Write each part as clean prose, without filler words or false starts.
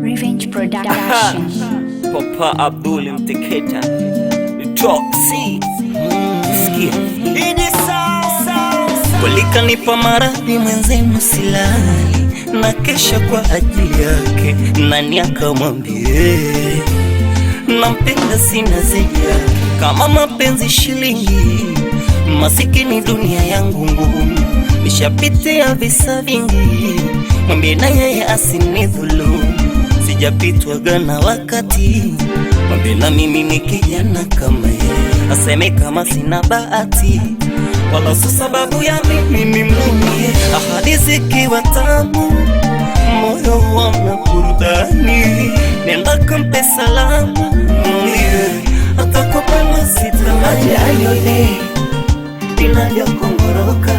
Revenge Production. Papa Abdul Mteketa Toxi walikanipa maradhi mwenzenu silali na kesha kwa ajili yake, nani akamwambie nampenda sina zaidi yake. Kama mapenzi shilingi, masikini dunia yangu ngumu, nishapitia visa vingi, mwambie na yeye asinidhulumu. Sijapitwa gana wakati, mwambie na mimi ni kijana kama yeye, aseme kama sina bahati, wala si sababu ya mimi nimlumie. Ahadi zikiwa tamu, moyo wana burudani, nenda kampe salamu, mwambie atakupa masita maji ayone inavyokongoroka.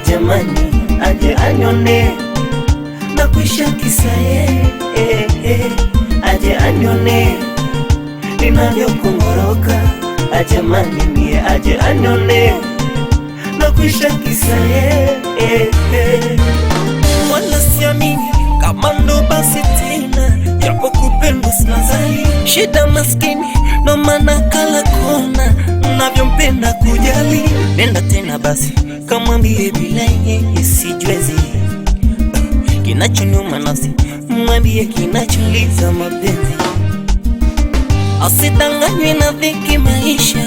Jamani aje anyone na kuisha kisa aje anyone inavyokongoroka. Jamani mie aje anyone na kuisha kisa wala siamini kama ndo basi tena, japo kupendwa sinazali shida maskini no maana kala kona, navyompenda kujali. Nenda tena basi kamwambie bila yeye sijwezi, kinachonyuma nafsi mwambie kinacholiza mapenzi. Asidanganywe na dhiki maisha,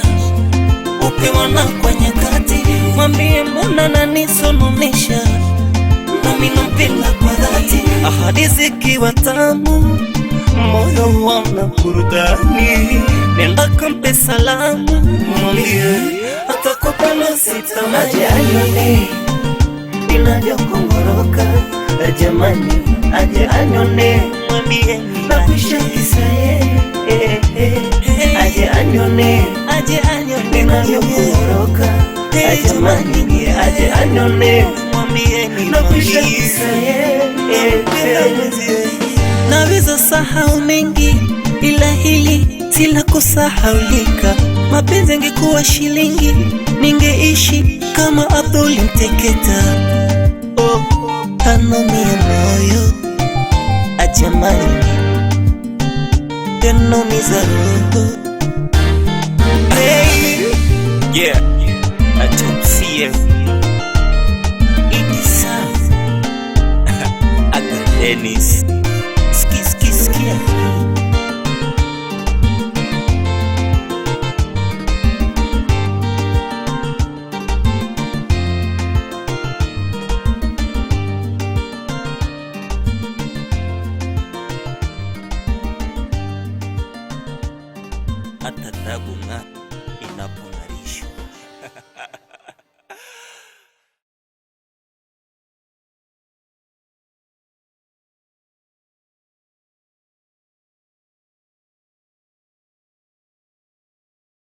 upewa na kwa nyakati, mwambie mbona nanisononesha, nami nampenda kwa dhati. Ahadi zikiwa tamu, moyo wana burudani, nenda kampe salamu, mwambie atakupa masita maji ayone inavyokongoroka. Jamani aje anyone, mwambie na kuisha kisa aje anyone inavyokongoroka. Jamani aje anyone, mwambie na kuisha kisa naweza sahau mengi, ila hili sila kusahaulika. Mapenzi yangekuwa shilingi, ningeishi kama Abdul Mteketa. Oh, anomia moyo ajamani, yanomiza roho. Hey, yeah, Toxi Idisa Aga Dennis Skia hata tabu nga inapo